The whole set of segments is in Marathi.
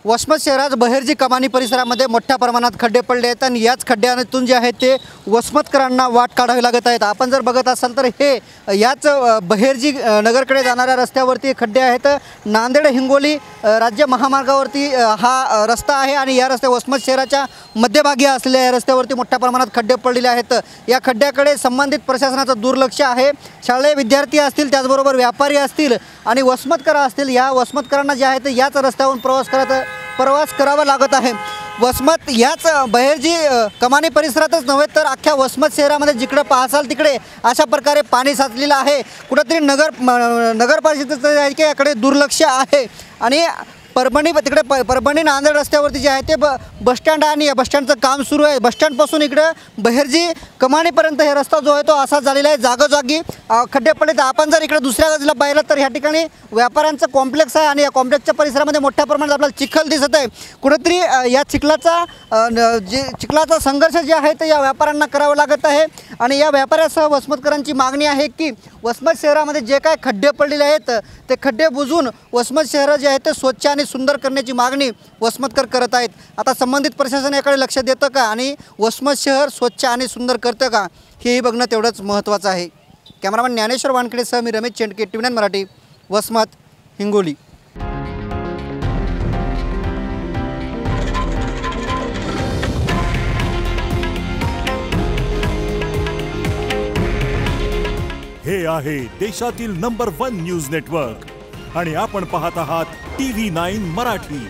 वसमत शहरात बहेरजी कमानी परिसरामध्ये मोठ्या प्रमाणात खड्डे पडले आहेत आणि याच खड्ड्यातून जे आहेत ते वसमतकरांना वाट काढावी लागत आहेत। आपण जर बघत असाल तर हे याच बहेरजी नगरकडे जाणाऱ्या रस्त्यावरती खड्डे आहेत। नांदेड हिंगोली राज्य महामार्गावरती हा रस्ता आहे आणि या रस्त्या वसमत शहराच्या मध्यभागी असलेल्या या रस्त्यावरती मोठ्या प्रमाणात खड्डे पडलेले आहेत। या खड्ड्याकडे संबंधित प्रशासनाचं दुर्लक्ष आहे। शालेय विद्यार्थी असतील, त्याचबरोबर व्यापारी असतील आणि वसमतकर असतील, या वसमतकरांना जे आहे ते याच रस्त्यावरून प्रवास करावा लागत आहे। वसमत याच बहेरजी कमानी परिसरातच नव्हे तर अख्ख्या वसमत शहरामध्ये जिकडे पाहाल तिकडे अशा प्रकारे पाणी साचलेलं आहे। कुठेतरी नगरपालिकेचं याकडे दुर्लक्ष आहे आणि परभणी नांदेड रस्त्यावरती जे आहे ते बसस्टँड आणि या बसस्टँडचं काम सुरू आहे। बसस्टँडपासून इकडं बहेरजी कमानीपर्यंत हे रस्ता जो आहे तो असा झालेला आहे, जागोजागी खड्डे पडले। आपण जर इकडे दुसऱ्या बाजूला पाहिलं तर ह्या ठिकाणी व्यापाऱ्यांचं कॉम्प्लेक्स आहे आणि या कॉम्प्लेक्सच्या परिसरामध्ये मोठ्या प्रमाणात आपल्याला चिखल दिसत आहे। कुठेतरी या चिखलाचा संघर्ष जे आहे ते या व्यापाऱ्यांना करावा लागत आहे आणि या व्यापाऱ्यासह वसमतकरांची मागणी आहे की वसमत शहरामध्ये जे काय खड्डे पडलेले आहेत ते खड्डे बुजवून वसमत शहर जे आहे ते स्वच्छ आणि सुंदर करण्याची मागणी वसमतकर करत आहेत। आता संबंधित प्रशासन याकडे लक्ष देतं का आणि वसमत शहर स्वच्छ आणि सुंदर करतं का हेही बघणं तेवढंच महत्त्वाचं आहे। कॅमेरामॅन ज्ञानेश्वर वानखेडेसह मी रमेश चेंडके, TV9 मराठी, वसमत, हिंगोली। हे आहे देशातील नंबर 1 न्यूज नेटवर्क आणि आपण पाहत आहात TV9 मराठी।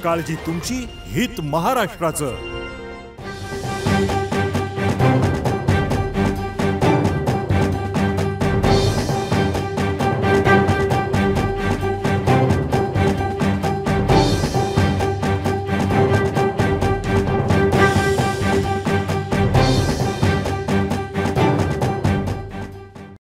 काळजी तुमची, हित महाराष्ट्राचं।